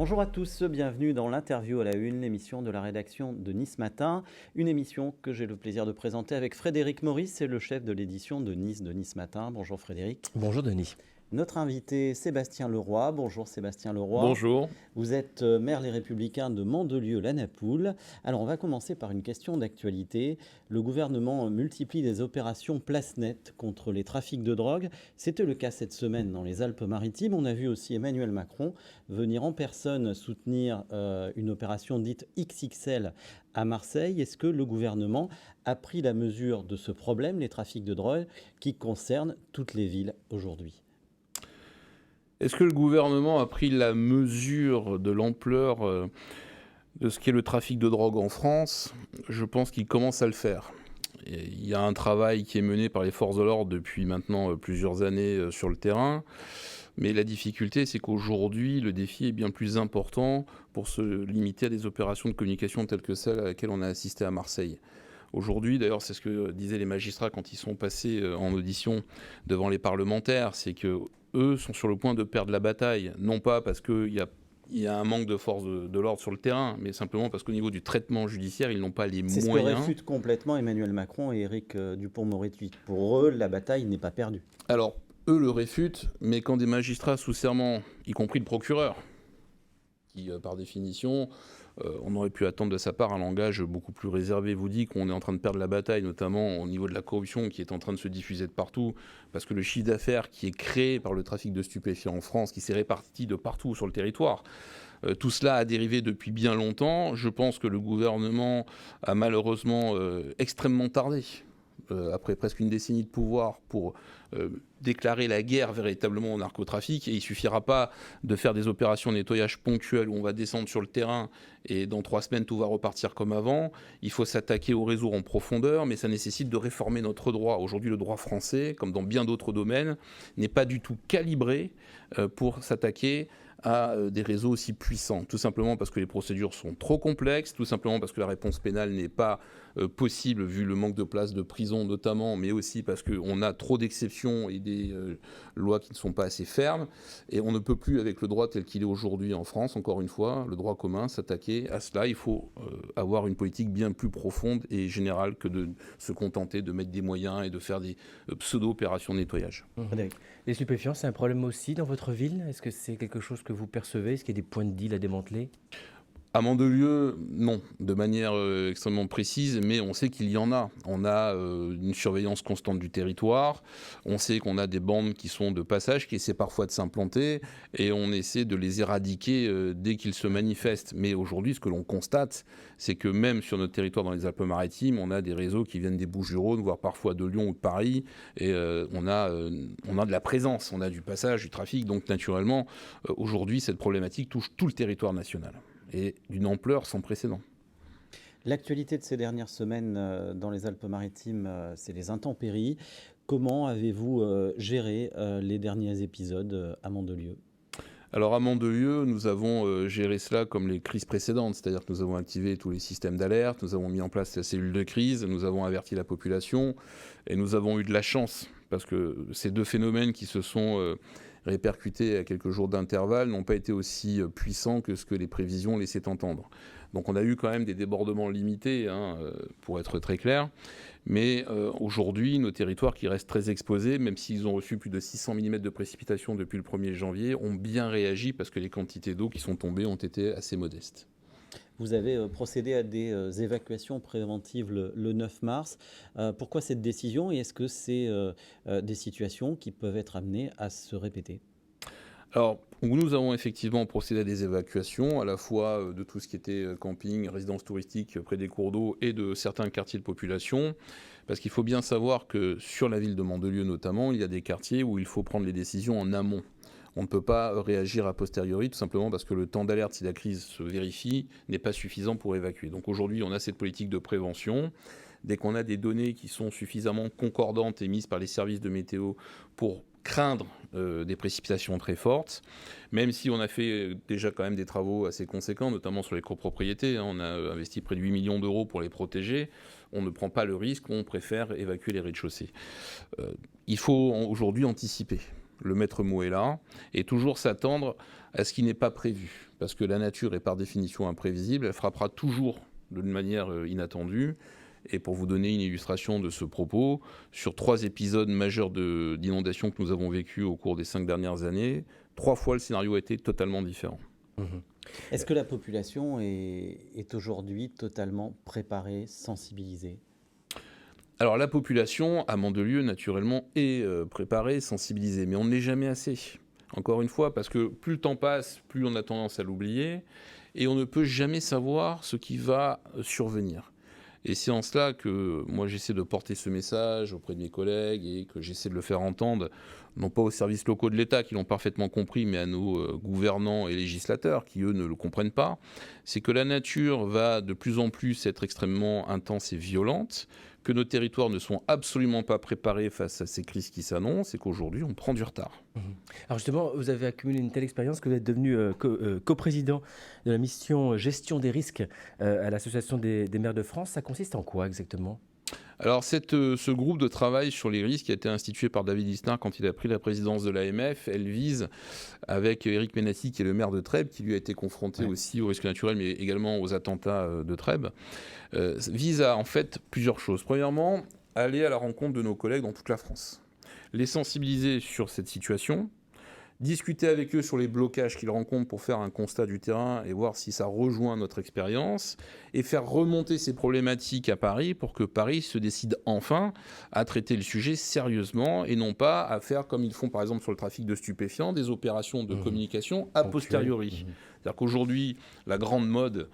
Bonjour à tous, bienvenue dans l'interview à la une, l'émission de la rédaction de Nice Matin. Une émission que j'ai le plaisir de présenter avec Frédéric Maurice, c'est le chef de l'édition de Nice Matin. Bonjour Frédéric. Bonjour Denis. Notre invité Sébastien Leroy. Bonjour Sébastien Leroy. Bonjour. Vous êtes maire Les Républicains de Mandelieu-la-Napoule. Alors on va commencer par une question d'actualité. Le gouvernement multiplie des opérations place nette contre les trafics de drogue. C'était le cas cette semaine dans les Alpes-Maritimes. On a vu aussi Emmanuel Macron venir en personne soutenir une opération dite XXL à Marseille. Est-ce que le gouvernement a pris la mesure de ce problème, les trafics de drogue, qui concernent toutes les villes aujourd'hui ? Est-ce que le gouvernement a pris la mesure de l'ampleur de ce qu'est le trafic de drogue en France ? Je pense qu'il commence à le faire. Il y a un travail qui est mené par les forces de l'ordre depuis maintenant plusieurs années sur le terrain. Mais la difficulté, c'est qu'aujourd'hui, le défi est bien plus important pour se limiter à des opérations de communication telles que celles à laquelle on a assisté à Marseille. Aujourd'hui, d'ailleurs, c'est ce que disaient les magistrats quand ils sont passés en audition devant les parlementaires, c'est que eux sont sur le point de perdre la bataille, non pas parce qu'il y a un manque de force de l'ordre sur le terrain, mais simplement parce qu'au niveau du traitement judiciaire, ils n'ont pas les moyens. C'est ce que réfutent complètement Emmanuel Macron et Éric Dupond-Moretti. Pour eux, la bataille n'est pas perdue. Alors, eux le réfutent, mais quand des magistrats sous serment, y compris le procureur, qui par définition, on aurait pu attendre de sa part un langage beaucoup plus réservé, vous dit qu'on est en train de perdre la bataille, notamment au niveau de la corruption qui est en train de se diffuser de partout, parce que le chiffre d'affaires qui est créé par le trafic de stupéfiants en France, qui s'est réparti de partout sur le territoire, tout cela a dérivé depuis bien longtemps. Je pense que le gouvernement a malheureusement extrêmement tardé, après presque une décennie de pouvoir, pour déclarer la guerre véritablement au narcotrafic. Et il ne suffira pas de faire des opérations de nettoyage ponctuelles où on va descendre sur le terrain et dans 3 semaines tout va repartir comme avant. Il faut s'attaquer au réseau en profondeur, mais ça nécessite de réformer notre droit. Aujourd'hui, le droit français, comme dans bien d'autres domaines, n'est pas du tout calibré pour s'attaquer à des réseaux aussi puissants, tout simplement parce que les procédures sont trop complexes, tout simplement parce que la réponse pénale n'est pas possible vu le manque de places de prison notamment, mais aussi parce qu'on a trop d'exceptions et des lois qui ne sont pas assez fermes, et on ne peut plus, avec le droit tel qu'il est aujourd'hui en France, encore une fois, le droit commun, s'attaquer à cela. Il faut avoir une politique bien plus profonde et générale que de se contenter de mettre des moyens et de faire des pseudo-opérations de nettoyage. Les stupéfiants, c'est un problème aussi dans votre ville ? Est-ce que c'est quelque chose que vous percevez ? Est-ce qu'il y a des points de deal à démanteler ? À Mandelieu, non, de manière extrêmement précise, mais on sait qu'il y en a. On a une surveillance constante du territoire, on sait qu'on a des bandes qui sont de passage, qui essaient parfois de s'implanter, et on essaie de les éradiquer dès qu'ils se manifestent. Mais aujourd'hui, ce que l'on constate, c'est que même sur notre territoire dans les Alpes-Maritimes, on a des réseaux qui viennent des Bouches-du-Rhône, voire parfois de Lyon ou de Paris, et on a de la présence, on a du passage, du trafic. Donc naturellement, aujourd'hui, cette problématique touche tout le territoire national, et d'une ampleur sans précédent. L'actualité de ces dernières semaines dans les Alpes-Maritimes, c'est les intempéries. Comment avez-vous géré les derniers épisodes à Mandelieu ? Alors à Mandelieu, nous avons géré cela comme les crises précédentes, c'est-à-dire que nous avons activé tous les systèmes d'alerte, nous avons mis en place la cellule de crise, nous avons averti la population, et nous avons eu de la chance, parce que ces deux phénomènes qui se sont répercutés à quelques jours d'intervalle n'ont pas été aussi puissants que ce que les prévisions laissaient entendre. Donc on a eu quand même des débordements limités, pour être très clair, mais aujourd'hui, nos territoires qui restent très exposés, même s'ils ont reçu plus de 600 mm de précipitations depuis le 1er janvier, ont bien réagi parce que les quantités d'eau qui sont tombées ont été assez modestes. Vous avez procédé à des évacuations préventives le 9 mars. Pourquoi cette décision, et est-ce que c'est des situations qui peuvent être amenées à se répéter ? Alors, nous avons effectivement procédé à des évacuations, à la fois de tout ce qui était camping, résidence touristique près des cours d'eau et de certains quartiers de population, parce qu'il faut bien savoir que sur la ville de Mandelieu notamment, il y a des quartiers où il faut prendre les décisions en amont. On ne peut pas réagir a posteriori, tout simplement parce que le temps d'alerte, si la crise se vérifie, n'est pas suffisant pour évacuer. Donc aujourd'hui, on a cette politique de prévention. Dès qu'on a des données qui sont suffisamment concordantes émises par les services de météo pour craindre des précipitations très fortes, même si on a fait déjà quand même des travaux assez conséquents, notamment sur les copropriétés, on a investi près de 8 millions d'euros pour les protéger, on ne prend pas le risque, on préfère évacuer les rez-de-chaussée. Il faut aujourd'hui anticiper. le maître mot est là, et toujours s'attendre à ce qui n'est pas prévu. Parce que la nature est par définition imprévisible, elle frappera toujours d'une manière inattendue. Et pour vous donner une illustration de ce propos, sur 3 épisodes majeurs d'inondations que nous avons vécus au cours des 5 dernières années, 3 fois le scénario a été totalement différent. Est-ce que la population est aujourd'hui totalement préparée, sensibilisée ? Alors la population à Mandelieu, naturellement, est préparée, sensibilisée, mais on ne l'est jamais assez. Encore une fois, parce que plus le temps passe, plus on a tendance à l'oublier, et on ne peut jamais savoir ce qui va survenir. Et c'est en cela que moi j'essaie de porter ce message auprès de mes collègues et que j'essaie de le faire entendre, non pas aux services locaux de l'État qui l'ont parfaitement compris, mais à nos gouvernants et législateurs qui, eux, ne le comprennent pas. C'est que la nature va de plus en plus être extrêmement intense et violente, que nos territoires ne sont absolument pas préparés face à ces crises qui s'annoncent et qu'aujourd'hui on prend du retard. Alors justement, vous avez accumulé une telle expérience que vous êtes devenu coprésident de la mission gestion des risques à l'Association des maires de France. Ça consiste en quoi exactement ? Alors ce groupe de travail sur les risques qui a été institué par David Lisnard quand il a pris la présidence de l'AMF, elle vise, avec Éric Ménassi qui est le maire de Trèbes, qui lui a été confronté aussi aux risques naturels mais également aux attentats de Trèbes, vise à en fait plusieurs choses. Premièrement, aller à la rencontre de nos collègues dans toute la France, les sensibiliser sur cette situation, discuter avec eux sur les blocages qu'ils rencontrent pour faire un constat du terrain et voir si ça rejoint notre expérience, et faire remonter ces problématiques à Paris pour que Paris se décide enfin à traiter le sujet sérieusement et non pas à faire comme ils font par exemple sur le trafic de stupéfiants, des opérations de communication a posteriori. C'est-à-dire qu'aujourd'hui, la grande mode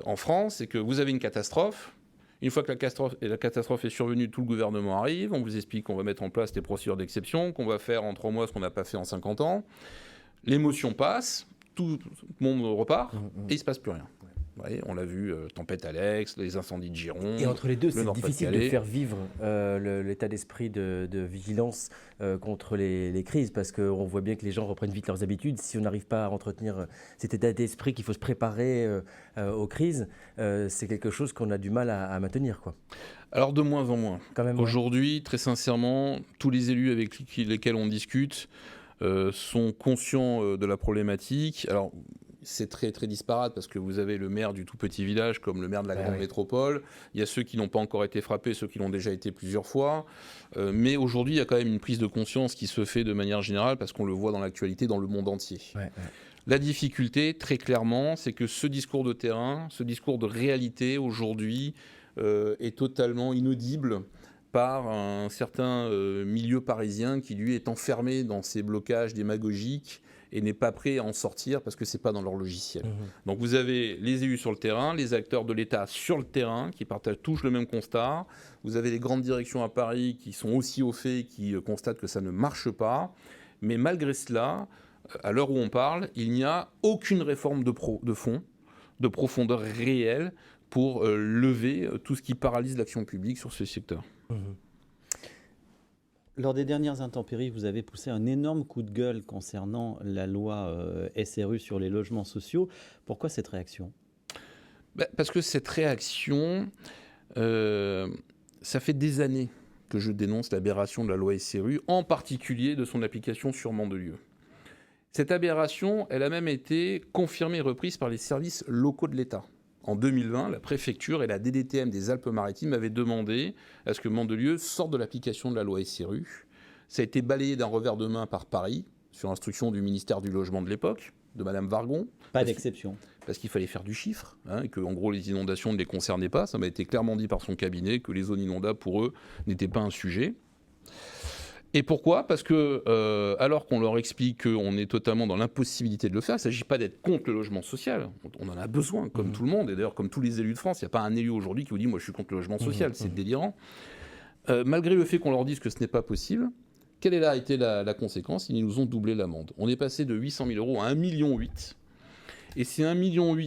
en France, c'est que vous avez une catastrophe. Une fois que la catastrophe est survenue, tout le gouvernement arrive, on vous explique qu'on va mettre en place des procédures d'exception, qu'on va faire en 3 mois ce qu'on n'a pas fait en 50 ans. L'émotion passe, tout le monde repart, et il ne se passe plus rien. Vous voyez, on l'a vu, tempête Alex, les incendies de Gironde. Et entre les deux, c'est difficile de faire vivre l'état d'esprit de vigilance contre les crises, parce qu'on voit bien que les gens reprennent vite leurs habitudes. Si on n'arrive pas à entretenir cet état d'esprit qu'il faut se préparer aux crises, c'est quelque chose qu'on a du mal à maintenir, quoi. Alors de moins en moins. Quand même, aujourd'hui, très sincèrement, tous les élus avec lesquels on discute sont conscients de la problématique. Alors, c'est très, très disparate parce que vous avez le maire du tout petit village comme le maire de la grande métropole. Il y a ceux qui n'ont pas encore été frappés, ceux qui l'ont déjà été plusieurs fois. Mais aujourd'hui, il y a quand même une prise de conscience qui se fait de manière générale parce qu'on le voit dans l'actualité dans le monde entier. La difficulté, très clairement, c'est que ce discours de terrain, ce discours de réalité aujourd'hui est totalement inaudible par un certain milieu parisien qui, lui, est enfermé dans ses blocages démagogiques et n'est pas prêt à en sortir parce que ce n'est pas dans leur logiciel. Donc vous avez les élus sur le terrain, les acteurs de l'État sur le terrain qui partagent tous le même constat. Vous avez les grandes directions à Paris qui sont aussi au fait, qui constatent que ça ne marche pas. Mais malgré cela, à l'heure où on parle, il n'y a aucune réforme de fond, de profondeur réelle pour lever tout ce qui paralyse l'action publique sur ce secteur. Lors des dernières intempéries, vous avez poussé un énorme coup de gueule concernant la loi SRU sur les logements sociaux. Pourquoi cette réaction ? Parce que cette réaction, ça fait des années que je dénonce l'aberration de la loi SRU, en particulier de son application sur Mandelieu. Cette aberration, elle a même été confirmée et reprise par les services locaux de l'État. En 2020, la préfecture et la DDTM des Alpes-Maritimes avaient demandé à ce que Mandelieu sorte de l'application de la loi SRU. Ça a été balayé d'un revers de main par Paris, sur instruction du ministère du Logement de l'époque, de Madame Vargon. Pas d'exception. Parce qu'il fallait faire du chiffre, et que en gros les inondations ne les concernaient pas. Ça m'a été clairement dit par son cabinet que les zones inondables, pour eux, n'étaient pas un sujet. Et pourquoi ? Parce que, alors qu'on leur explique qu'on est totalement dans l'impossibilité de le faire, il ne s'agit pas d'être contre le logement social. On en a besoin, comme tout le monde, et d'ailleurs comme tous les élus de France. Il n'y a pas un élu aujourd'hui qui vous dit « moi je suis contre le logement social », c'est délirant. Malgré le fait qu'on leur dise que ce n'est pas possible, quelle a été la conséquence ? Ils nous ont doublé l'amende. On est passé de 800 000 euros à 1,8 million. Et ces 1,8 million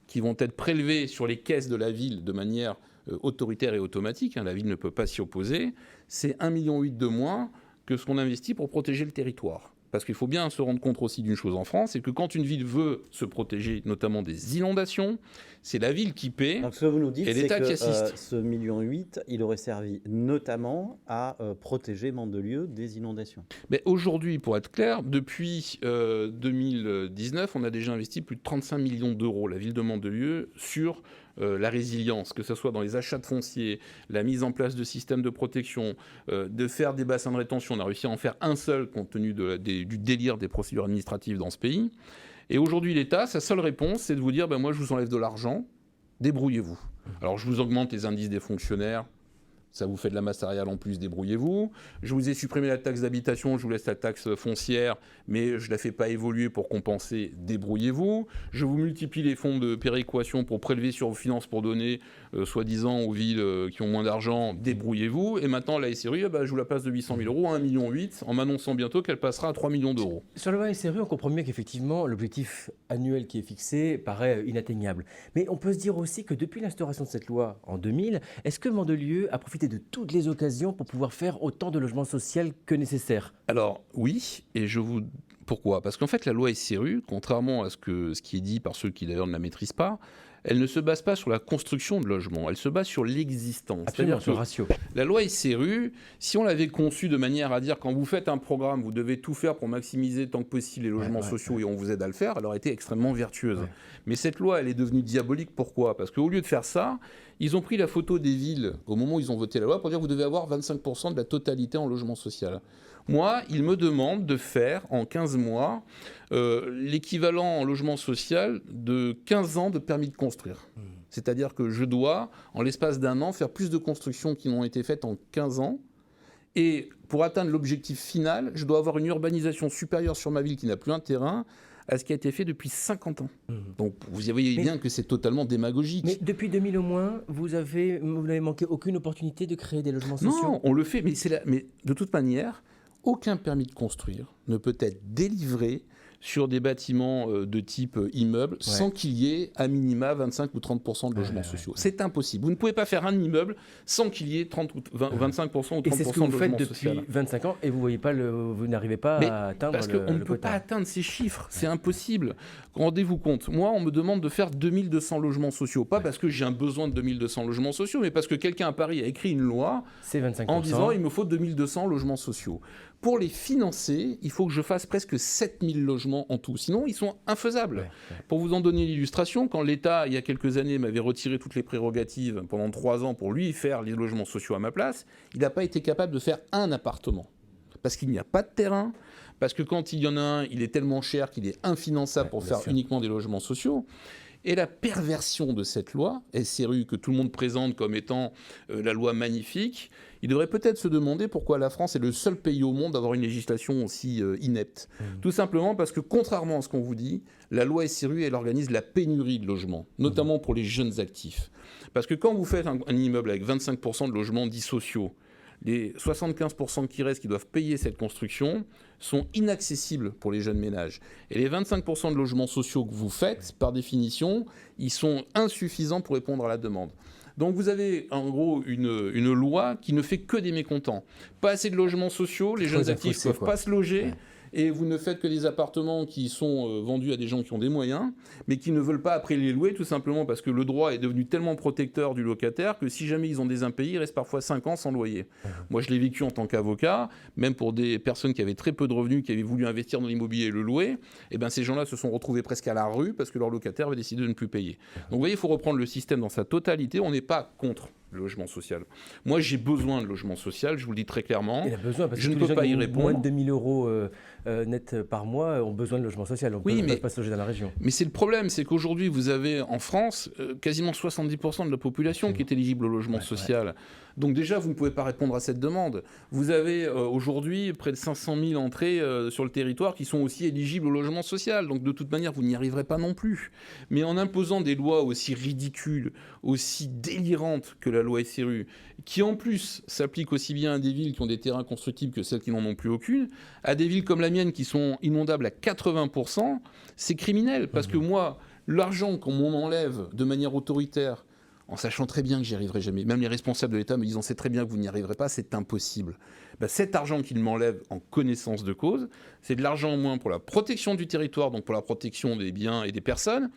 qui vont être prélevés sur les caisses de la ville de manière autoritaire et automatique, la ville ne peut pas s'y opposer, c'est 1,8 million de moins que ce qu'on investit pour protéger le territoire. parce qu'il faut bien se rendre compte aussi d'une chose en France, c'est que quand une ville veut se protéger, notamment des inondations, c'est la ville qui paie. Donc ce que vous nous dites, et l'État qui assiste. Ce 1,8 million, il aurait servi notamment à protéger Mandelieu des inondations. Mais aujourd'hui, pour être clair, depuis 2019, on a déjà investi plus de 35 millions d'euros, la ville de Mandelieu, sur la résilience, que ce soit dans les achats de foncier, la mise en place de systèmes de protection, de faire des bassins de rétention. On a réussi à en faire un seul compte tenu du délire des procédures administratives dans ce pays. Et aujourd'hui, l'État, sa seule réponse, c'est de vous dire moi, je vous enlève de l'argent, débrouillez-vous. Alors, je vous augmente les indices des fonctionnaires. Ça vous fait de la masse salariale en plus, débrouillez-vous. Je vous ai supprimé la taxe d'habitation, je vous laisse la taxe foncière, mais je ne la fais pas évoluer pour compenser, débrouillez-vous. Je vous multiplie les fonds de péréquation pour prélever sur vos finances pour donner, soi-disant, aux villes qui ont moins d'argent, débrouillez-vous. Et maintenant, la SRU, je vous la place de 800 000 euros à 1,8 million, en m'annonçant bientôt qu'elle passera à 3 millions d'euros. Sur la loi SRU, on comprend bien qu'effectivement, l'objectif annuel qui est fixé paraît inatteignable. Mais on peut se dire aussi que depuis l'instauration de cette loi en 2000, est-ce que Mandelieu a profité de toutes les occasions pour pouvoir faire autant de logements sociaux que nécessaire? Alors oui, et pourquoi? Parce qu'en fait la loi SRU, contrairement à ce qui est dit par ceux qui d'ailleurs ne la maîtrisent pas, elle ne se base pas sur la construction de logements, elle se base sur l'existence. C'est-à-dire sur le ratio. La loi SRU, si on l'avait conçue de manière à dire quand vous faites un programme, vous devez tout faire pour maximiser tant que possible les logements sociaux et on vous aide à le faire, elle aurait été extrêmement vertueuse. Ouais. Mais cette loi, elle est devenue diabolique. Pourquoi? Parce qu'au lieu de faire ça, ils ont pris la photo des villes au moment où ils ont voté la loi pour dire que vous devez avoir 25% de la totalité en logement social. Moi, ils me demandent de faire en 15 mois l'équivalent en logement social de 15 ans de permis de construire. C'est-à-dire que je dois, en l'espace d'un an, faire plus de constructions qui n'ont été faites en 15 ans. Et pour atteindre l'objectif final, je dois avoir une urbanisation supérieure sur ma ville qui n'a plus un terrain à ce qui a été fait depuis 50 ans. Donc vous voyez bien que c'est totalement démagogique. Mais depuis 2000 au moins, vous n'avez manqué aucune opportunité de créer des logements sociaux? Non, on le fait, mais de toute manière, aucun permis de construire ne peut être délivré sur des bâtiments de type immeuble sans qu'il y ait à minima 25 ou 30% de logements sociaux. C'est impossible. Vous ne pouvez pas faire un immeuble sans qu'il y ait 30 ou 25% ou 30% de logements sociaux. Et c'est ce que vous faites depuis 25 ans et vous n'arrivez pas à atteindre parce qu'on ne peut pas atteindre ces chiffres. C'est impossible. Rendez-vous compte. Moi, on me demande de faire 2200 logements sociaux. Pas parce que j'ai un besoin de 2200 logements sociaux, mais parce que quelqu'un à Paris a écrit une loi en disant il me faut 2200 logements sociaux. Pour les financer, il faut que je fasse presque 7000 logements en tout. Sinon, ils sont infaisables. Pour vous en donner l'illustration, quand l'État, il y a quelques années, m'avait retiré toutes les prérogatives pendant 3 ans pour lui faire les logements sociaux à ma place, il n'a pas été capable de faire un appartement. Parce qu'il n'y a pas de terrain, parce que quand il y en a un, il est tellement cher qu'il est infinançable pour faire uniquement des logements sociaux. Et la perversion de cette loi, SRU, que tout le monde présente comme étant la loi magnifique, il devrait peut-être se demander pourquoi la France est le seul pays au monde à avoir une législation aussi inepte. Tout simplement parce que, contrairement à ce qu'on vous dit, la loi SRU, elle organise la pénurie de logements, notamment pour les jeunes actifs. Parce que quand vous faites un immeuble avec 25% de logements dits sociaux, les 75% qui restent, qui doivent payer cette construction, sont inaccessibles pour les jeunes ménages. Et les 25% de logements sociaux que vous faites, par définition, ils sont insuffisants pour répondre à la demande. Donc vous avez en gros une loi qui ne fait que des mécontents. Pas assez de logements sociaux, les jeunes actifs ne peuvent pas se loger. Et vous ne faites que des appartements qui sont vendus à des gens qui ont des moyens, mais qui ne veulent pas après les louer, tout simplement parce que le droit est devenu tellement protecteur du locataire que si jamais ils ont des impayés, ils restent parfois 5 ans sans loyer. Moi, je l'ai vécu en tant qu'avocat, même pour des personnes qui avaient très peu de revenus, qui avaient voulu investir dans l'immobilier et le louer, et bien ces gens-là se sont retrouvés presque à la rue parce que leur locataire avait décidé de ne plus payer. Donc vous voyez, il faut reprendre le système dans sa totalité. On n'est pas contre le logement social. Moi, j'ai besoin de logement social, je vous le dis très clairement. Il a besoin, parce je que ne peux pas y répondre. Moins de 2000 euros net par mois ont besoin de logement social. On ne peut pas se loger dans la région. Mais c'est le problème, c'est qu'aujourd'hui, vous avez en France quasiment 70% de la population qui est éligible au logement social. Donc déjà, vous ne pouvez pas répondre à cette demande. Vous avez aujourd'hui près de 500 000 entrées sur le territoire qui sont aussi éligibles au logement social. Donc de toute manière, vous n'y arriverez pas non plus. Mais en imposant des lois aussi ridicules, aussi délirantes que la loi SRU, qui en plus s'applique aussi bien à des villes qui ont des terrains constructibles que celles qui n'en ont plus aucune, à des villes comme la mienne qui sont inondables à 80%, c'est criminel. Parce que moi, l'argent qu'on m'en enlève de manière autoritaire en sachant très bien que j'y arriverai jamais. Même les responsables de l'État me disent, on sait très bien que vous n'y arriverez pas, c'est impossible. Cet argent qu'ils m'enlèvent en connaissance de cause, c'est de l'argent en moins pour la protection du territoire, donc pour la protection des biens et des personnes.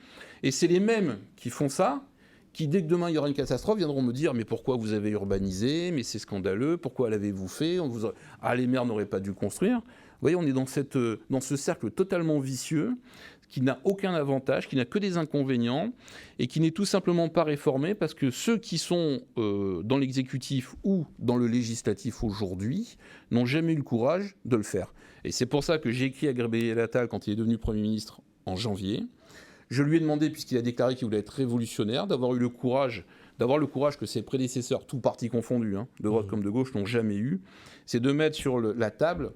Et c'est les mêmes qui font ça, qui, dès que demain il y aura une catastrophe, viendront me dire « mais pourquoi vous avez urbanisé ? Mais c'est scandaleux, pourquoi l'avez-vous fait ? Les maires n'auraient pas dû construire ». Vous voyez, on est dans ce cercle totalement vicieux, qui n'a aucun avantage, qui n'a que des inconvénients, et qui n'est tout simplement pas réformé, parce que ceux qui sont dans l'exécutif ou dans le législatif aujourd'hui n'ont jamais eu le courage de le faire. Et c'est pour ça que j'ai écrit à Gabriel Attal quand il est devenu Premier ministre en janvier. Je lui ai demandé, puisqu'il a déclaré qu'il voulait être révolutionnaire, d'avoir le courage que ses prédécesseurs, tous partis confondus, de droite comme de gauche, n'ont jamais eu, c'est de mettre sur la table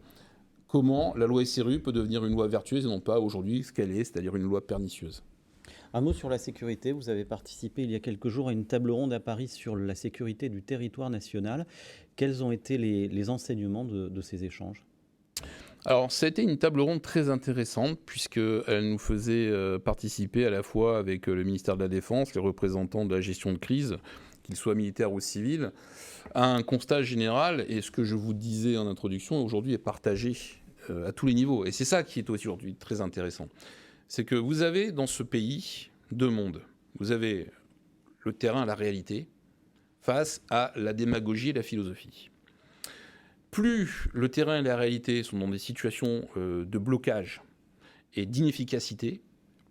comment la loi SRU peut devenir une loi vertueuse et non pas aujourd'hui ce qu'elle est, c'est-à-dire une loi pernicieuse. Un mot sur la sécurité. Vous avez participé il y a quelques jours à une table ronde à Paris sur la sécurité du territoire national. Quels ont été les enseignements de ces échanges ? Alors, ça a été une table ronde très intéressante puisqu'elle nous faisait participer à la fois avec le ministère de la Défense, les représentants de la gestion de crise, qu'ils soient militaires ou civils, à un constat général. Et ce que je vous disais en introduction, aujourd'hui, est partagé à tous les niveaux. Et c'est ça qui est aujourd'hui très intéressant. C'est que vous avez dans ce pays deux mondes. Vous avez le terrain, la réalité, face à la démagogie et la philosophie. Plus le terrain et la réalité sont dans des situations de blocage et d'inefficacité,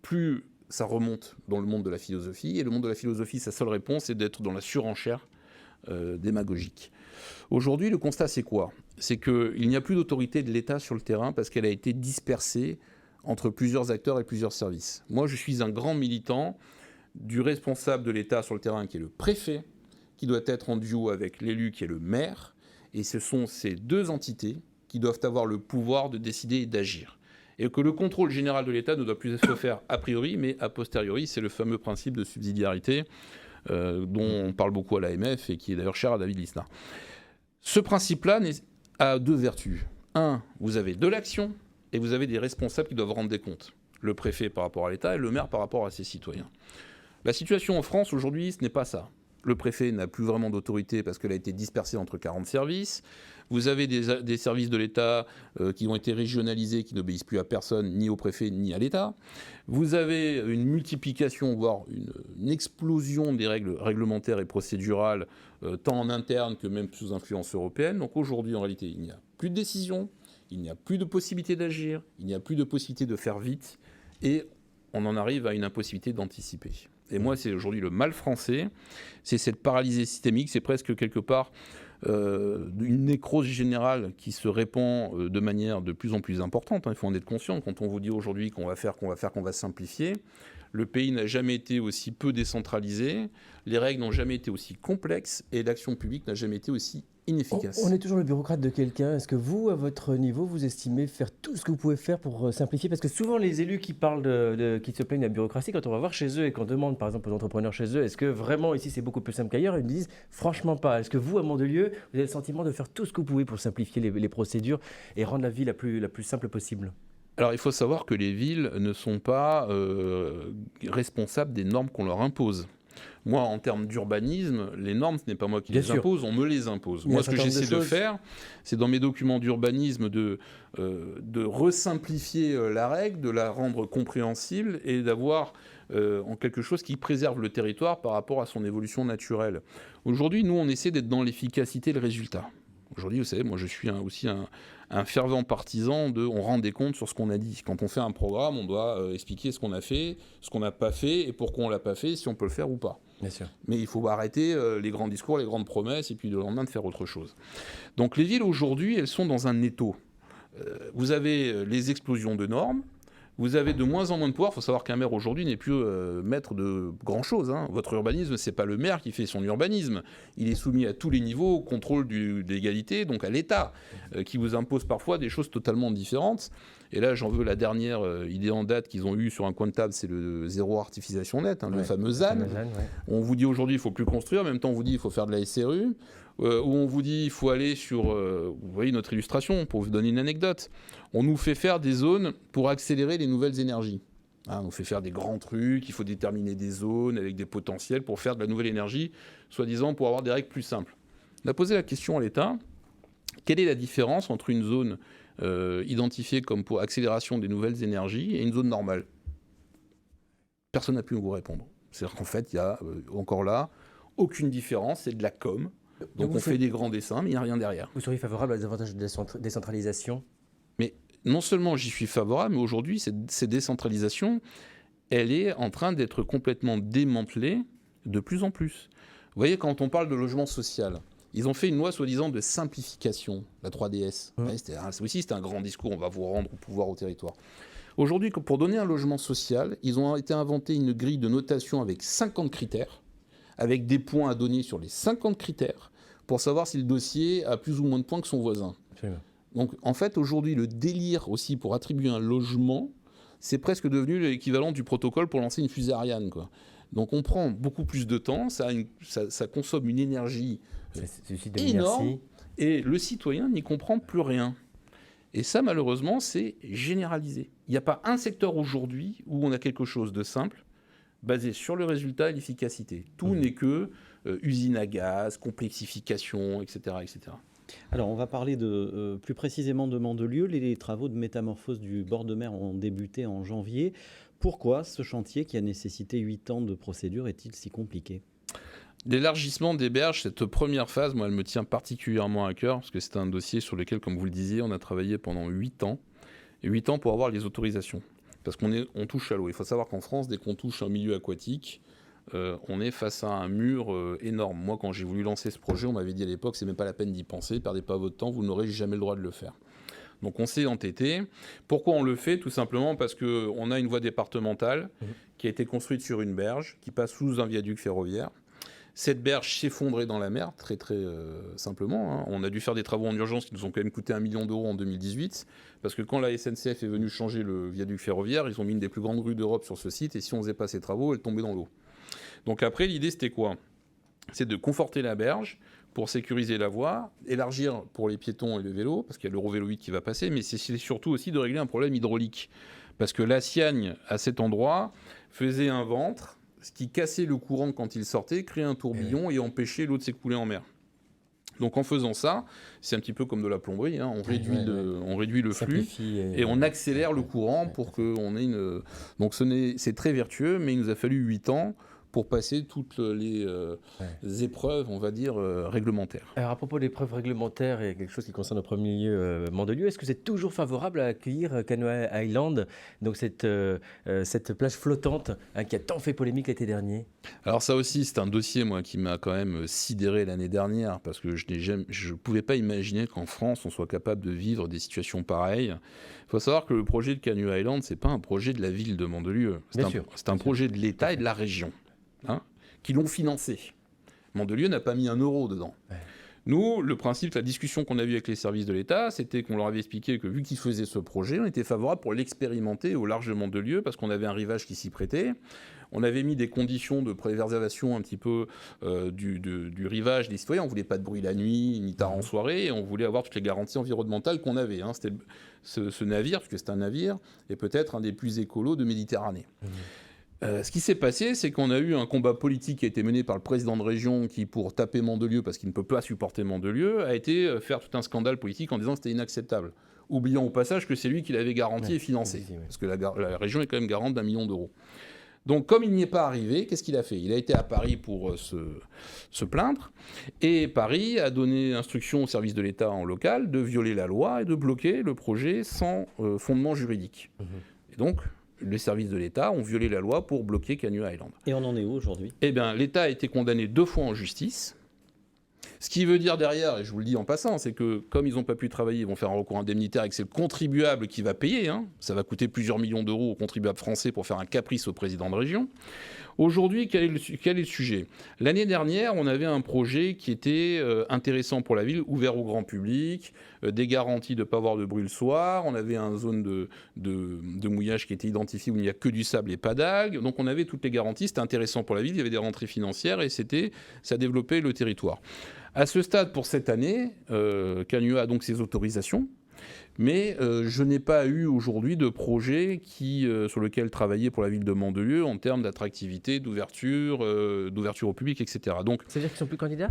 plus ça remonte dans le monde de la philosophie. Et le monde de la philosophie, sa seule réponse est d'être dans la surenchère démagogique. Aujourd'hui, le constat, c'est quoi ? C'est qu'il n'y a plus d'autorité de l'État sur le terrain parce qu'elle a été dispersée entre plusieurs acteurs et plusieurs services. Moi, je suis un grand militant du responsable de l'État sur le terrain, qui est le préfet, qui doit être en duo avec l'élu, qui est le maire. Et ce sont ces deux entités qui doivent avoir le pouvoir de décider et d'agir. Et que le contrôle général de l'État ne doit plus se faire a priori, mais a posteriori. C'est le fameux principe de subsidiarité dont on parle beaucoup à l'AMF et qui est d'ailleurs cher à David Lisnard. Ce principe-là a deux vertus. Un, vous avez de l'action et vous avez des responsables qui doivent rendre des comptes. Le préfet par rapport à l'État et le maire par rapport à ses citoyens. La situation en France aujourd'hui, ce n'est pas ça. Le préfet n'a plus vraiment d'autorité parce qu'elle a été dispersée entre 40 services. Vous avez des services de l'État qui ont été régionalisés, qui n'obéissent plus à personne, ni au préfet, ni à l'État. Vous avez une multiplication, voire une explosion des règles réglementaires et procédurales, tant en interne que même sous influence européenne. Donc aujourd'hui, en réalité, il n'y a plus de décision, il n'y a plus de possibilité d'agir, il n'y a plus de possibilité de faire vite, et on en arrive à une impossibilité d'anticiper. Et moi, c'est aujourd'hui le mal français, c'est cette paralysie systémique, c'est presque quelque part une nécrose générale qui se répand de manière de plus en plus importante. Il faut en être conscient. Quand on vous dit aujourd'hui qu'on va simplifier, le pays n'a jamais été aussi peu décentralisé, les règles n'ont jamais été aussi complexes et l'action publique n'a jamais été aussi inefficace. On est toujours le bureaucrate de quelqu'un. Est-ce que vous, à votre niveau, vous estimez faire tout ce que vous pouvez faire pour simplifier ? Parce que souvent, les élus qui parlent qui se plaignent de la bureaucratie, quand on va voir chez eux et qu'on demande, par exemple, aux entrepreneurs chez eux, est-ce que vraiment ici c'est beaucoup plus simple qu'ailleurs ? Ils me disent franchement pas. Est-ce que vous, à Mandelieu, vous avez le sentiment de faire tout ce que vous pouvez pour simplifier les procédures et rendre la vie la plus simple possible ? Alors, il faut savoir que les villes ne sont pas responsables des normes qu'on leur impose. Moi, en termes d'urbanisme, les normes, ce n'est pas moi qui les impose, on me les impose. Moi, ce que j'essaie de faire, c'est dans mes documents d'urbanisme de resimplifier la règle, de la rendre compréhensible et d'avoir en quelque chose qui préserve le territoire par rapport à son évolution naturelle. Aujourd'hui, nous, on essaie d'être dans l'efficacité et le résultat. Aujourd'hui, vous savez, moi, je suis aussi un fervent partisan on rend des comptes sur ce qu'on a dit. Quand on fait un programme, on doit expliquer ce qu'on a fait, ce qu'on n'a pas fait et pourquoi on ne l'a pas fait, si on peut le faire ou pas. Bien sûr. Mais il faut arrêter les grands discours, les grandes promesses et puis le lendemain de faire autre chose. Donc les villes aujourd'hui, elles sont dans un étau. Vous avez les explosions de normes. Vous avez de moins en moins de pouvoir. Il faut savoir qu'un maire aujourd'hui n'est plus maître de grand-chose. Votre urbanisme, ce n'est pas le maire qui fait son urbanisme. Il est soumis à tous les niveaux, au contrôle de l'égalité, donc à l'État, qui vous impose parfois des choses totalement différentes. Et là, j'en veux la dernière idée en date qu'ils ont eue sur un coin de table, c'est le zéro artificialisation nette, le fameux ZAN. On vous dit aujourd'hui, il ne faut plus construire. En même temps, on vous dit qu'il faut faire de la SRU. Où on vous dit qu'il faut aller sur... vous voyez notre illustration, pour vous donner une anecdote. On nous fait faire des zones pour accélérer les nouvelles énergies. Hein, on fait faire des grands trucs, il faut déterminer des zones avec des potentiels pour faire de la nouvelle énergie, soi-disant pour avoir des règles plus simples. On a posé la question à l'État, quelle est la différence entre une zone identifiée comme pour accélération des nouvelles énergies et une zone normale? Personne n'a pu vous répondre. C'est-à-dire qu'en fait, il y a encore là aucune différence, c'est de la com. Donc on fait des grands dessins, mais il n'y a rien derrière. Vous seriez favorable à des avantages de décentralisation? Mais non seulement j'y suis favorable, mais aujourd'hui, cette décentralisation, elle est en train d'être complètement démantelée de plus en plus. Vous voyez, quand on parle de logement social, ils ont fait une loi soi-disant de simplification, la 3DS. Ouais, c'était un grand discours, on va vous rendre au pouvoir au territoire. Aujourd'hui, pour donner un logement social, ils ont été inventés une grille de notation avec 50 critères, avec des points à donner sur les 50 critères, pour savoir si le dossier a plus ou moins de points que son voisin. Absolument. Donc, en fait, aujourd'hui, le délire aussi pour attribuer un logement, c'est presque devenu l'équivalent du protocole pour lancer une fusée Ariane, quoi. Donc, on prend beaucoup plus de temps, ça consomme une énergie énorme, et le citoyen n'y comprend plus rien. Et ça, malheureusement, c'est généralisé. Il n'y a pas un secteur aujourd'hui où on a quelque chose de simple, basé sur le résultat et l'efficacité. Tout n'est que usine à gaz, complexification, etc., etc. Alors, on va parler plus précisément de Mandelieu. Les travaux de métamorphose du bord de mer ont débuté en janvier. Pourquoi ce chantier qui a nécessité 8 ans de procédure est-il si compliqué? L'élargissement des berges, cette première phase, moi, elle me tient particulièrement à cœur, parce que c'est un dossier sur lequel, comme vous le disiez, on a travaillé pendant 8 ans. Et 8 ans pour avoir les autorisations. Parce qu'on touche à l'eau. Il faut savoir qu'en France, dès qu'on touche un milieu aquatique, on est face à un mur énorme. Moi, quand j'ai voulu lancer ce projet, on m'avait dit à l'époque, c'est même pas la peine d'y penser, perdez pas votre temps, vous n'aurez jamais le droit de le faire. Donc on s'est entêté. Pourquoi on le fait? Tout simplement parce qu'on a une voie départementale qui a été construite sur une berge, qui passe sous un viaduc ferroviaire. Cette berge s'effondrait dans la mer, très simplement. Hein. On a dû faire des travaux en urgence qui nous ont quand même coûté 1 million d'euros en 2018, parce que quand la SNCF est venue changer le viaduc ferroviaire, ils ont mis une des plus grandes rues d'Europe sur ce site, et si on ne faisait pas ces travaux, elle tombait dans l'eau. Donc après, l'idée, c'était quoi? C'est de conforter la berge pour sécuriser la voie, élargir pour les piétons et le vélo, parce qu'il y a l'Eurovélo 8 qui va passer, mais c'est surtout aussi de régler un problème hydraulique. Parce que la Siagne, à cet endroit, faisait un ventre, ce qui cassait le courant quand il sortait, créait un tourbillon et empêchait l'eau de s'écouler en mer. Donc en faisant ça, c'est un petit peu comme de la plomberie, hein, on réduit le flux et on accélère le courant pour qu'on ait une... Donc c'est très vertueux, mais il nous a fallu 8 ans pour passer toutes les épreuves, on va dire, réglementaires. Alors à propos d'épreuves réglementaires et quelque chose qui concerne au premier lieu Mandelieu, est-ce que vous êtes toujours favorable à accueillir Canoë Island, donc cette plage flottante qui a tant fait polémique l'été dernier? Alors ça aussi, c'est un dossier moi, qui m'a quand même sidéré l'année dernière, parce que je ne pouvais pas imaginer qu'en France, on soit capable de vivre des situations pareilles. Il faut savoir que le projet de Canoë Island, ce n'est pas un projet de la ville de Mandelieu, c'est un projet de l'État et de la région. Hein, qui l'ont financé. Mandelieu n'a pas mis 1 euro dedans. Ouais. Nous, le principe, la discussion qu'on a eue avec les services de l'État, c'était qu'on leur avait expliqué que vu qu'ils faisaient ce projet, on était favorable pour l'expérimenter au large de Mandelieu, parce qu'on avait un rivage qui s'y prêtait. On avait mis des conditions de préservation un petit peu du rivage des citoyens. On ne voulait pas de bruit la nuit, ni tard en soirée, et on voulait avoir toutes les garanties environnementales qu'on avait. Hein. C'était ce navire, parce que c'est un navire, est peut-être un des plus écolos de Méditerranée. Ce qui s'est passé, c'est qu'on a eu un combat politique qui a été mené par le président de région qui, pour taper Mandelieu, parce qu'il ne peut pas supporter Mandelieu, a été faire tout un scandale politique en disant que c'était inacceptable. Oubliant au passage que c'est lui qui l'avait garanti et financé. Parce que la région est quand même garante d'1 million d'euros. Donc comme il n'y est pas arrivé, qu'est-ce qu'il a fait? Il a été à Paris pour se plaindre. Et Paris a donné instruction au service de l'État en local de violer la loi et de bloquer le projet sans fondement juridique. Et donc... les services de l'État ont violé la loi pour bloquer Canoë Island. Et on en est où aujourd'hui? Eh bien, l'État a été condamné 2 fois en justice. Ce qui veut dire derrière, et je vous le dis en passant, c'est que comme ils n'ont pas pu travailler, ils vont faire un recours indemnitaire et que c'est le contribuable qui va payer. Hein. Ça va coûter plusieurs millions d'euros aux contribuables français pour faire un caprice au président de région. Aujourd'hui, quel est le sujet? L'année dernière, on avait un projet qui était intéressant pour la ville, ouvert au grand public, des garanties de ne pas avoir de bruit le soir. On avait une zone de mouillage qui était identifiée où il n'y a que du sable et pas d'algues. Donc on avait toutes les garanties, c'était intéressant pour la ville, il y avait des rentrées financières et ça développait le territoire. À ce stade, pour cette année, Canoë a donc ses autorisations. Mais je n'ai pas eu aujourd'hui de projet sur lequel travailler pour la ville de Mandelieu en termes d'attractivité, d'ouverture au public, etc. Donc, ça veut dire qu'ils ne sont plus candidats ?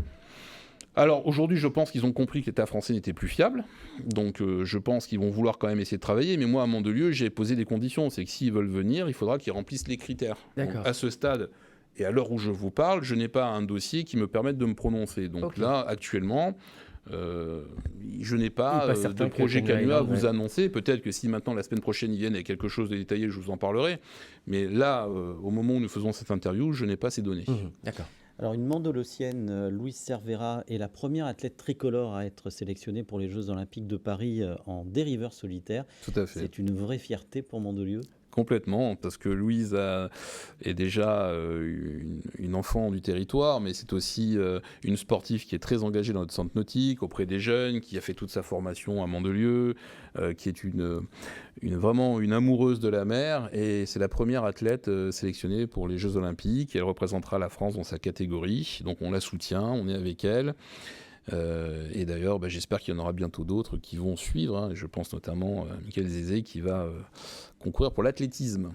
Alors aujourd'hui, je pense qu'ils ont compris que l'État français n'était plus fiable. Donc je pense qu'ils vont vouloir quand même essayer de travailler. Mais moi, à Mandelieu, j'ai posé des conditions. C'est que s'ils veulent venir, il faudra qu'ils remplissent les critères. Donc, à ce stade, et à l'heure où je vous parle, je n'ai pas un dossier qui me permette de me prononcer. Donc là, actuellement, je n'ai pas de projet Canua à vous annoncer. Peut-être que si maintenant, la semaine prochaine, ils viennent avec quelque chose de détaillé, je vous en parlerai. Mais là, au moment où nous faisons cette interview, je n'ai pas ces données. D'accord. Alors, une mandolocienne, Louise Cervera, est la première athlète tricolore à être sélectionnée pour les Jeux Olympiques de Paris en dériveur solitaire. Tout à fait. C'est une vraie fierté pour Mandelieu. Complètement, parce que Louise est déjà une enfant du territoire, mais c'est aussi une sportive qui est très engagée dans notre centre nautique, auprès des jeunes, qui a fait toute sa formation à Mandelieu, qui est vraiment une amoureuse de la mer, et c'est la première athlète sélectionnée pour les Jeux Olympiques. Elle représentera la France dans sa catégorie, donc on la soutient, on est avec elle. Et d'ailleurs, j'espère qu'il y en aura bientôt d'autres qui vont suivre. Je pense notamment à Michael Zézé qui va concourir pour l'athlétisme.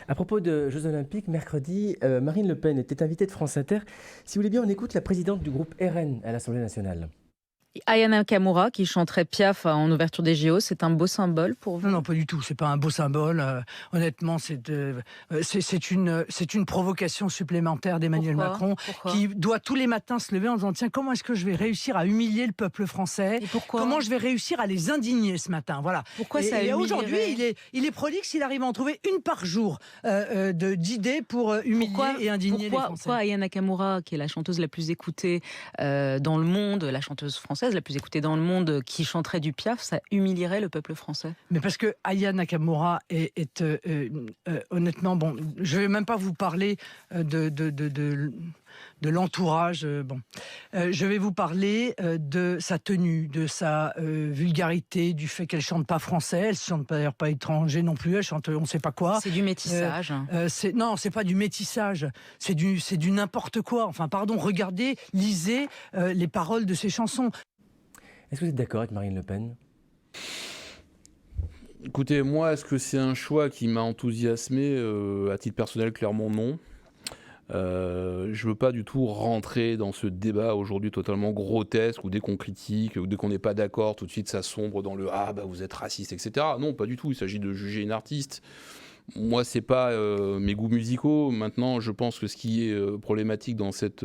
À propos de Jeux Olympiques, mercredi, Marine Le Pen était invitée de France Inter. Si vous voulez bien, on écoute la présidente du groupe RN à l'Assemblée nationale. Aya Nakamura qui chanterait Piaf en ouverture des JO, c'est un beau symbole pour vous ? Non, pas du tout. C'est pas un beau symbole. Honnêtement, c'est une provocation supplémentaire d'Emmanuel Macron qui doit tous les matins se lever en disant tiens, comment est-ce que je vais réussir à humilier le peuple français ? Comment je vais réussir à les indigner ce matin ? Voilà. Pourquoi ça humilierait ? Aujourd'hui, il est prolixe. Il arrive à en trouver une par jour d'idées pour humilier et indigner les Français. Pourquoi Aya Nakamura, qui est la chanteuse la plus écoutée dans le monde, la chanteuse française la plus écoutée dans le monde, qui chanterait du Piaf, ça humilierait le peuple français ? Mais parce que Aya Nakamura est honnêtement, bon, je ne vais même pas vous parler de l'entourage. Je vais vous parler de sa tenue, de sa vulgarité, du fait qu'elle chante pas français, elle chante d'ailleurs pas étranger non plus, elle chante on ne sait pas quoi. C'est du métissage. Non, c'est pas du métissage, c'est du n'importe quoi. Enfin, pardon, regardez, lisez les paroles de ses chansons. Est-ce que vous êtes d'accord avec Marine Le Pen ? Écoutez, moi, est-ce que c'est un choix qui m'a enthousiasmé ? À titre personnel, clairement non. Je ne veux pas du tout rentrer dans ce débat aujourd'hui totalement grotesque où dès qu'on critique, ou dès qu'on n'est pas d'accord, tout de suite ça sombre dans le « ah, vous êtes raciste », etc. Non, pas du tout, il s'agit de juger une artiste. Moi, c'est pas mes goûts musicaux. Maintenant, je pense que ce qui est problématique dans cette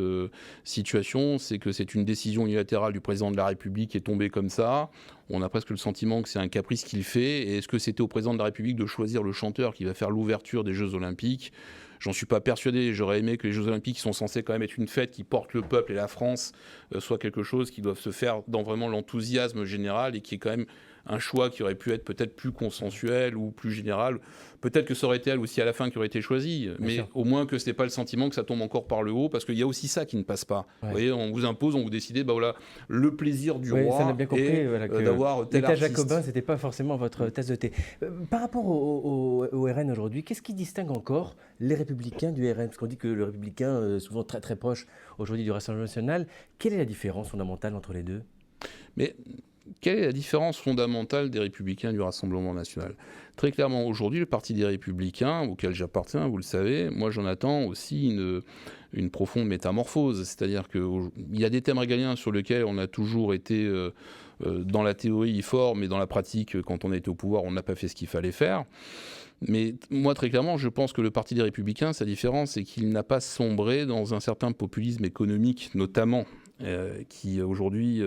situation, c'est que c'est une décision unilatérale du président de la République qui est tombée comme ça. On a presque le sentiment que c'est un caprice qu'il fait. Et est-ce que c'était au président de la République de choisir le chanteur qui va faire l'ouverture des Jeux Olympiques ? J'en suis pas persuadé. J'aurais aimé que les Jeux Olympiques, qui sont censés quand même être une fête qui porte le peuple et la France, soit quelque chose qui doit se faire dans vraiment l'enthousiasme général et qui est quand même un choix qui aurait pu être peut-être plus consensuel ou plus général. Peut-être que ça aurait été elle aussi à la fin qui aurait été choisie, mais au moins que ce n'est pas le sentiment que ça tombe encore par le haut, parce qu'il y a aussi ça qui ne passe pas. Ouais. Vous voyez, on vous impose, on vous décide, voilà, le plaisir du roi ça, on a bien compris, et d'avoir tel artiste. L'État jacobin, ce n'était pas forcément votre tasse de thé. Par rapport au RN aujourd'hui, qu'est-ce qui distingue encore les Républicains du RN ? Parce qu'on dit que le Républicain est souvent très très proche aujourd'hui du Rassemblement national. Quelle est la différence fondamentale entre les deux ? Mais quelle est la différence fondamentale des Républicains et du Rassemblement national ? Très clairement, aujourd'hui, le Parti des Républicains, auquel j'appartiens, vous le savez, moi j'en attends aussi une profonde métamorphose. C'est-à-dire qu'il y a des thèmes régaliens sur lesquels on a toujours été, dans la théorie, fort, mais dans la pratique, quand on a été au pouvoir, on n'a pas fait ce qu'il fallait faire. Mais moi, très clairement, je pense que le Parti des Républicains, sa différence, c'est qu'il n'a pas sombré dans un certain populisme économique, notamment, qui aujourd'hui,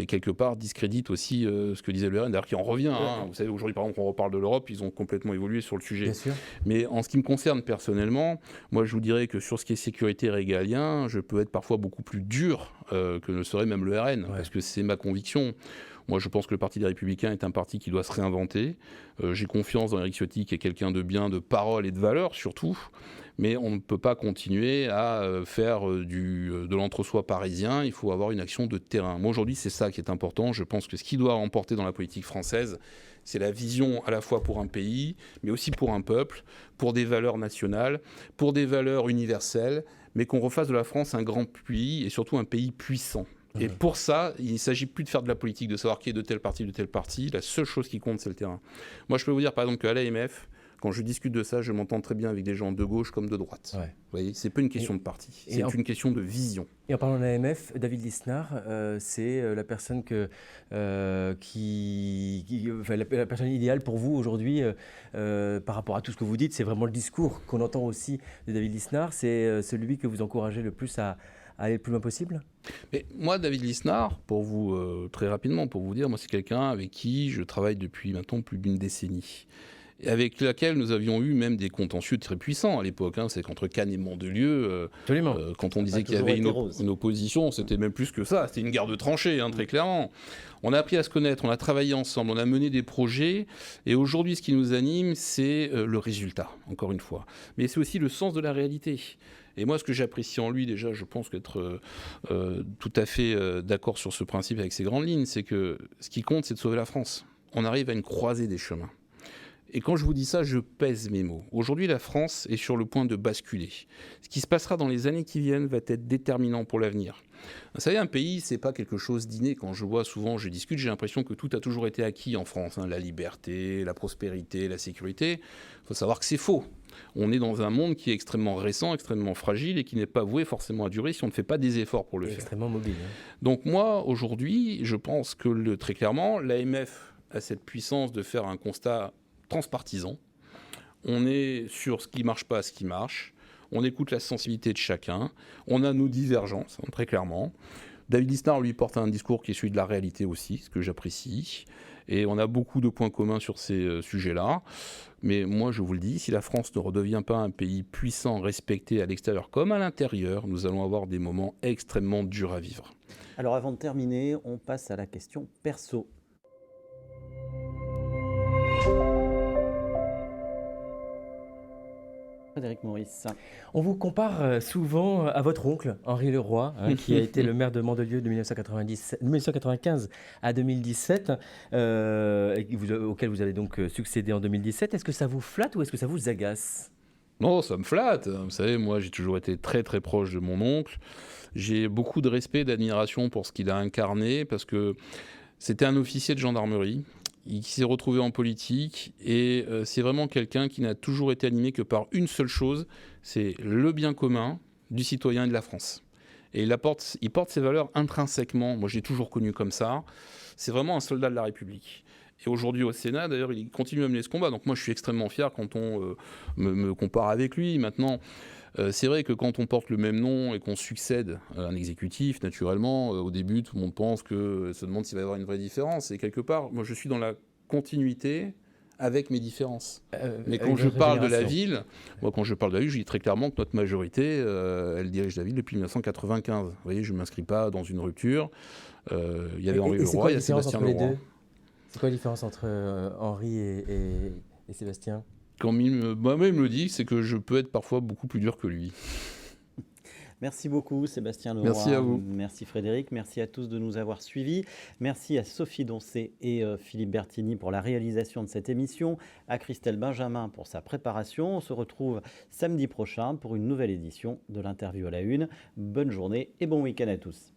quelque part, discrédite aussi ce que disait le RN, d'ailleurs qui en revient. Vous savez, aujourd'hui, par exemple, on reparle de l'Europe, ils ont complètement évolué sur le sujet. Bien sûr. Mais en ce qui me concerne personnellement, moi, je vous dirais que sur ce qui est sécurité régalien, je peux être parfois beaucoup plus dur que ne serait même le RN, parce que c'est ma conviction. Moi, je pense que le Parti des Républicains est un parti qui doit se réinventer. J'ai confiance dans Éric Ciotti, qui est quelqu'un de bien, de parole et de valeur, surtout. Mais on ne peut pas continuer à faire de l'entre-soi parisien. Il faut avoir une action de terrain. Moi, aujourd'hui, c'est ça qui est important. Je pense que ce qui doit emporter dans la politique française, c'est la vision à la fois pour un pays, mais aussi pour un peuple, pour des valeurs nationales, pour des valeurs universelles, mais qu'on refasse de la France un grand pays et surtout un pays puissant. Et pour ça, il ne s'agit plus de faire de la politique, de savoir qui est de tel parti. La seule chose qui compte, c'est le terrain. Moi, je peux vous dire, par exemple, qu'à l'AMF, quand je discute de ça, je m'entends très bien avec des gens de gauche comme de droite. Ouais. Vous voyez, c'est pas une question de parti, c'est une question de vision. Et en parlant de l'AMF, David Lisnard, c'est la personne la personne idéale pour vous aujourd'hui par rapport à tout ce que vous dites. C'est vraiment le discours qu'on entend aussi de David Lisnard. C'est celui que vous encouragez le plus à aller le plus loin possible? Mais moi, David Lisnard, pour vous, très rapidement, pour vous dire, moi, c'est quelqu'un avec qui je travaille depuis maintenant plus d'une décennie. Et avec laquelle nous avions eu même des contentieux très puissants à l'époque. Hein. C'est qu'entre Cannes et Mandelieu, quand on disait qu'il y avait une opposition, c'était même plus que ça. C'était une guerre de tranchées, très clairement. On a appris à se connaître, on a travaillé ensemble, on a mené des projets. Et aujourd'hui, ce qui nous anime, c'est le résultat, encore une fois. Mais c'est aussi le sens de la réalité. Et moi, ce que j'apprécie en lui, déjà, je pense qu'être tout à fait d'accord sur ce principe avec ses grandes lignes, c'est que ce qui compte, c'est de sauver la France. On arrive à une croisée des chemins. Et quand je vous dis ça, je pèse mes mots. Aujourd'hui, la France est sur le point de basculer. Ce qui se passera dans les années qui viennent va être déterminant pour l'avenir. Vous savez, un pays, c'est pas quelque chose d'inné. Quand je vois souvent, je discute, j'ai l'impression que tout a toujours été acquis en France. La liberté, la prospérité, la sécurité. Il faut savoir que c'est faux. On est dans un monde qui est extrêmement récent, extrêmement fragile et qui n'est pas voué forcément à durer si on ne fait pas des efforts pour le faire. Extrêmement mobile. Donc moi, aujourd'hui, je pense que très clairement, l'AMF a cette puissance de faire un constat transpartisan. On est sur ce qui marche pas, ce qui marche. On écoute la sensibilité de chacun. On a nos divergences, très clairement. David Lisnard, lui, porte un discours qui est celui de la réalité aussi, ce que j'apprécie. Et on a beaucoup de points communs sur ces sujets-là. Mais moi, je vous le dis, si la France ne redevient pas un pays puissant, respecté à l'extérieur comme à l'intérieur, nous allons avoir des moments extrêmement durs à vivre. Alors avant de terminer, on passe à la question perso. Frédéric Maurice. On vous compare souvent à votre oncle, Henri Leroy, qui a été le maire de Mandelieu de 1995 à 2017, auquel vous avez donc succédé en 2017. Est-ce que ça vous flatte ou est-ce que ça vous agace ? Non, ça me flatte. Vous savez, moi, j'ai toujours été très, très proche de mon oncle. J'ai beaucoup de respect, d'admiration pour ce qu'il a incarné, parce que c'était un officier de gendarmerie. Il s'est retrouvé en politique et c'est vraiment quelqu'un qui n'a toujours été animé que par une seule chose, c'est le bien commun du citoyen et de la France. Et il porte ses valeurs intrinsèquement. Moi, j'ai toujours connu comme ça. C'est vraiment un soldat de la République. Et aujourd'hui au Sénat, d'ailleurs, il continue à mener ce combat. Donc moi, je suis extrêmement fier quand on me compare avec lui. Maintenant, c'est vrai que quand on porte le même nom et qu'on succède à un exécutif, naturellement, au début, tout le monde se demande s'il va y avoir une vraie différence. Et quelque part, moi, je suis dans la continuité avec mes différences. Mais quand je parle de la ville, je dis très clairement que notre majorité, elle dirige la ville depuis 1995. Vous voyez, je ne m'inscris pas dans une rupture. Il y avait Henri Leroy, il y a Sébastien Leroy. C'est quoi la différence entre Henri et Sébastien ? Quand moi-même me le dit, c'est que je peux être parfois beaucoup plus dur que lui. Merci beaucoup Sébastien Leroy. Merci à vous. Merci Frédéric. Merci à tous de nous avoir suivis. Merci à Sophie Doncé et Philippe Bertini pour la réalisation de cette émission, à Christelle Benjamin pour sa préparation. On se retrouve samedi prochain pour une nouvelle édition de l'Interview à la Une. Bonne journée et bon week-end à tous.